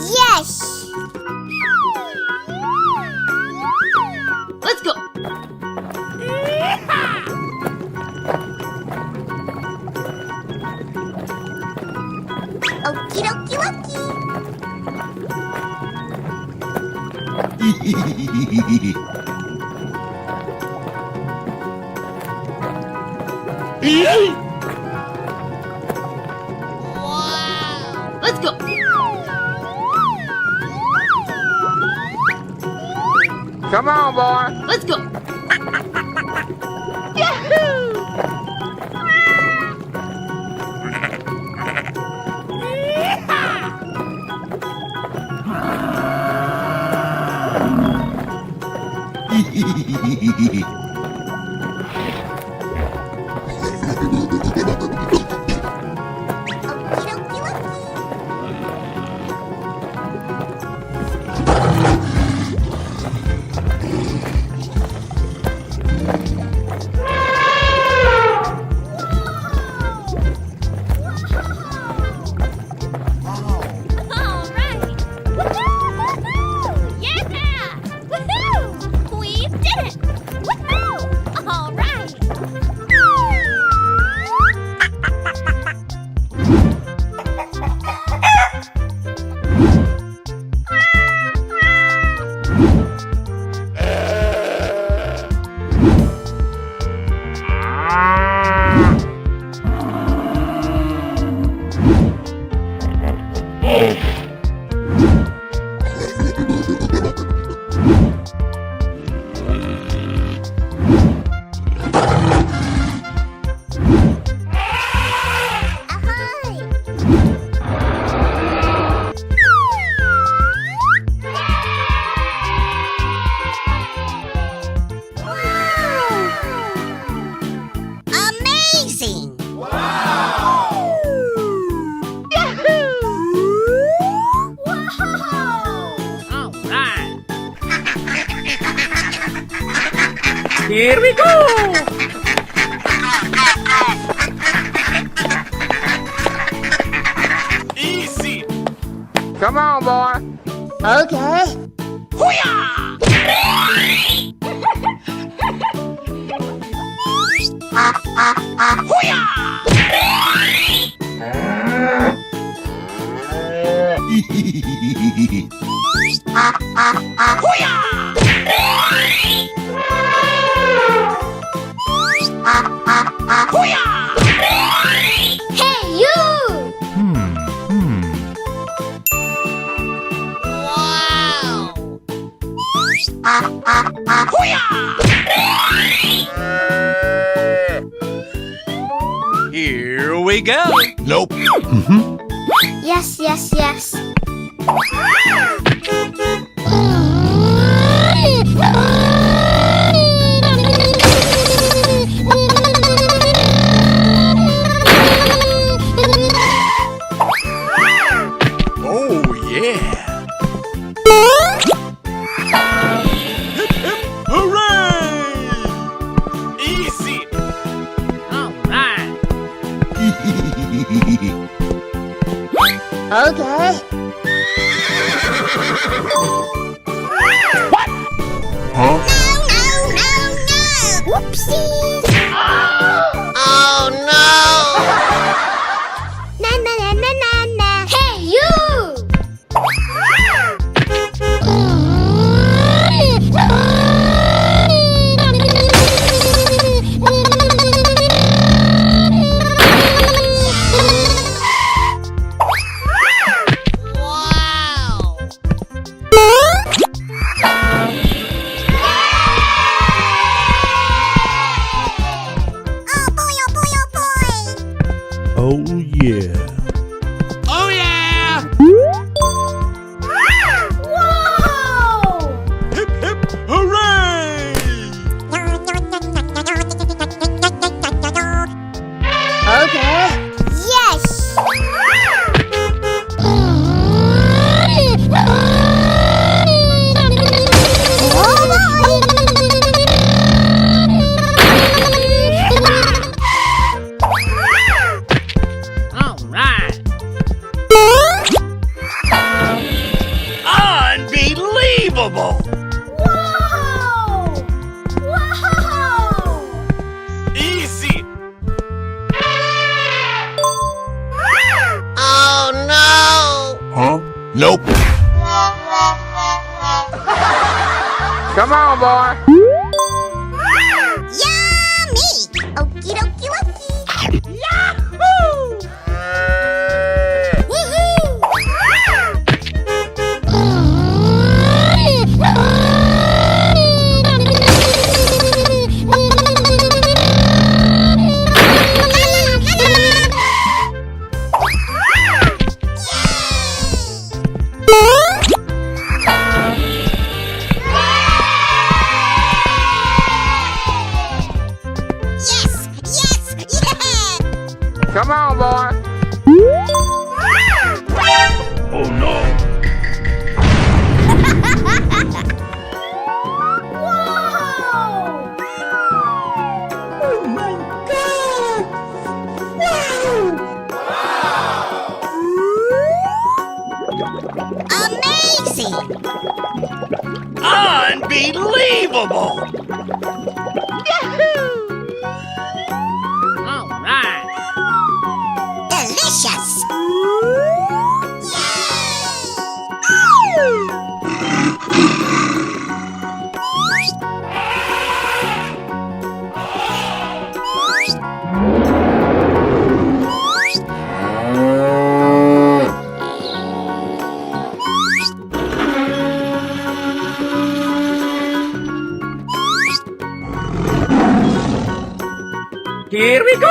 Yes! Let's go. Okie dokie dokie. Let's go. Come on, boy. Let's go. Okie dokie dokie. All right. Woohoo! Yeah! Woohoo! We did it! Woohoo! All right. Ahoy! Wow! Amazing! All right. Here we go. Easy. Come on, boy. Okay. Hey, you! Here we go. Nope. Yes, yes, yes. Oh, yeah. Hooray! Easy. All right. Okay. Huh? No, no, no! Whoopsies! Oh, no! Na, na, na, na, na, na. Hey, you! Unbelievable! Whoa! Whoa! Easy! Oh no! Huh? Nope. Come on, boy. Yummy! Okie dokie wokie! Yahoo! Yes! Yes! Yeah! Come on, boy. Oh no. Oh my god! Wow! Amazing! Unbelievable! All right. Delicious! Here we go.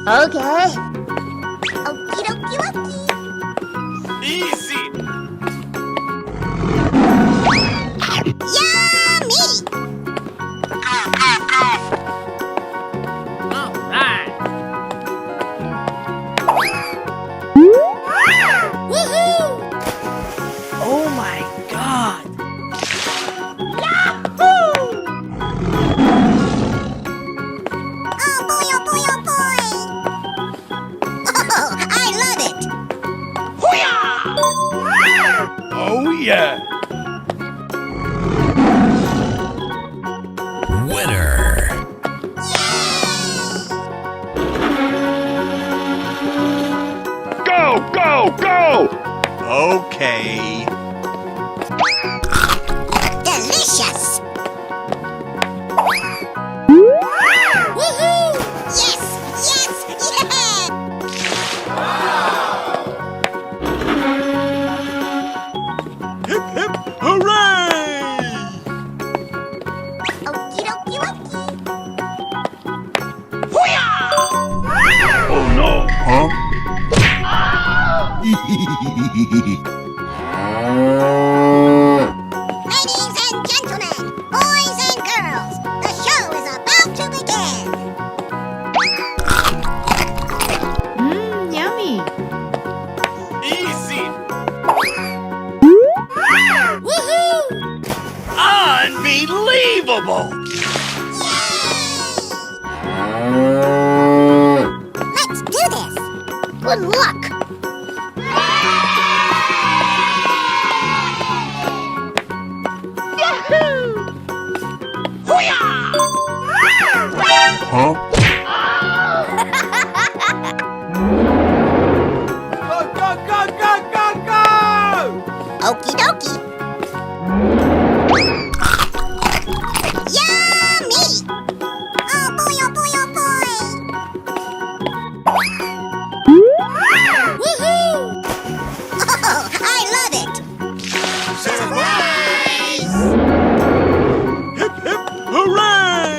Okay. Okie dokie wokie. Easy! Yummy! All right. Woohoo! Oh my God. Oh boy, oh boy, oh boy! Oh, I love it! Oh yeah! Winner! Go, go, go! Okay. Delicious! Woohoo! Yes! Yes! Yeah! Hip, hip, hooray! Okie dokie wokie. Oh no! Huh? Ladies and gentlemen, boys and girls, the show is about to begin. Mmm, yummy. Easy! Woohoo! Unbelievable! Let's do this. Good luck. Huh? Okie dokie. Yummy! Oh boy, oh boy, oh boy! Woohoo! Oh, I love it! Surprise! Hip, hip, hooray!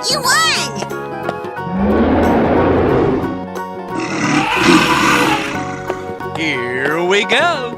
You won! Here we go!